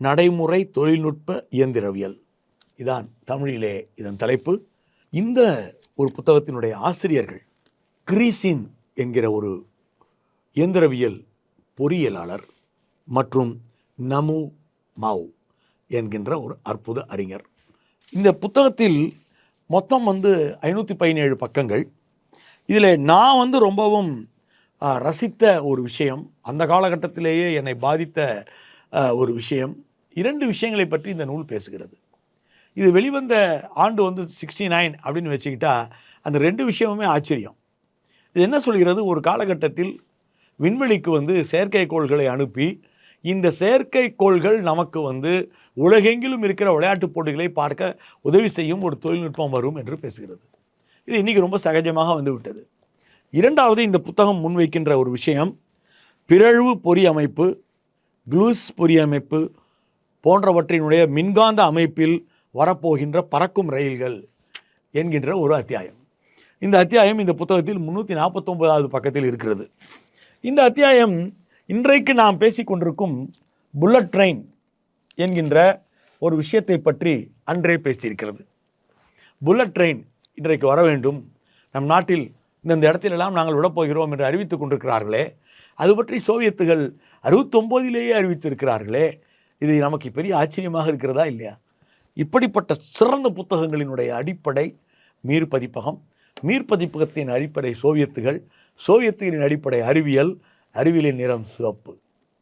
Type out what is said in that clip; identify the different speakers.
Speaker 1: நடைமுறை தொழில்நுட்ப இயந்திரவியல். இதான் தமிழிலே இதன் தலைப்பு. இந்த ஒரு புத்தகத்தினுடைய ஆசிரியர்கள் கிரீசின் என்கிற ஒரு இயந்திரவியல் பொறியியலாளர் மற்றும் நமு மாவ் என்கின்ற ஒரு அற்புத அறிஞர். இந்த புத்தகத்தில் மொத்தம் 517 பக்கங்கள். இதில் நான் ரொம்பவும் ரசித்த ஒரு விஷயம், அந்த காலகட்டத்திலேயே என்னை பாதித்த ஒரு விஷயம், 2 விஷயங்களை பற்றி இந்த நூல் பேசுகிறது. இது வெளிவந்த ஆண்டு 69 அப்படின்னு வச்சுக்கிட்டா அந்த 2 விஷயமுமே ஆச்சரியம். இது என்ன சொல்கிறது? ஒரு காலகட்டத்தில் விண்வெளிக்கு செயற்கைக்கோள்களை அனுப்பி இந்த செயற்கைக்கோள்கள் நமக்கு உலகெங்கிலும் இருக்கிற விளையாட்டுப் போட்டிகளை பார்க்க உதவி செய்யும் ஒரு தொழில்நுட்பம் வரும் என்று பேசுகிறது. இது இன்றைக்கி ரொம்ப சகஜமாக வந்துவிட்டது. இரண்டாவது, இந்த புத்தகம் முன்வைக்கின்ற ஒரு விஷயம் பிறழ்வு பொறியமைப்பு, க்ளூஸ் பொறியமைப்பு போன்றவற்றினுடைய மின்காந்த அமைப்பில் வரப்போகின்ற பறக்கும் ரயில்கள் என்கின்ற ஒரு அத்தியாயம். இந்த அத்தியாயம் இந்த புத்தகத்தில் 349வது பக்கத்தில் இருக்கிறது. இந்த அத்தியாயம் இன்றைக்கு நாம் பேசிக்கொண்டிருக்கும் புல்லட் ட்ரெயின் என்கின்ற ஒரு விஷயத்தை பற்றி அன்றே பேசியிருக்கிறது. புல்லட் ட்ரெயின் இன்றைக்கு வர வேண்டும், நம் நாட்டில் இந்த இடத்திலெல்லாம் நாங்கள் விடப்போகிறோம் என்று அறிவித்து கொண்டிருக்கிறார்களே, அது பற்றி சோவியத்துகள் 69லேயே அறிவித்திருக்கிறார்களே, இது நமக்கு பெரிய ஆச்சரியமாக இருக்கிறதா இல்லையா? இப்படிப்பட்ட சிறந்த புத்தகங்களினுடைய அடிப்படை மீர் பதிப்பகம், மீர் பதிப்பகத்தின் அடிப்படை சோவியத்துகள், சோவியத்தின் அடிப்படை அறிவியல், அறிவியலின் நிறம் சிவப்பு.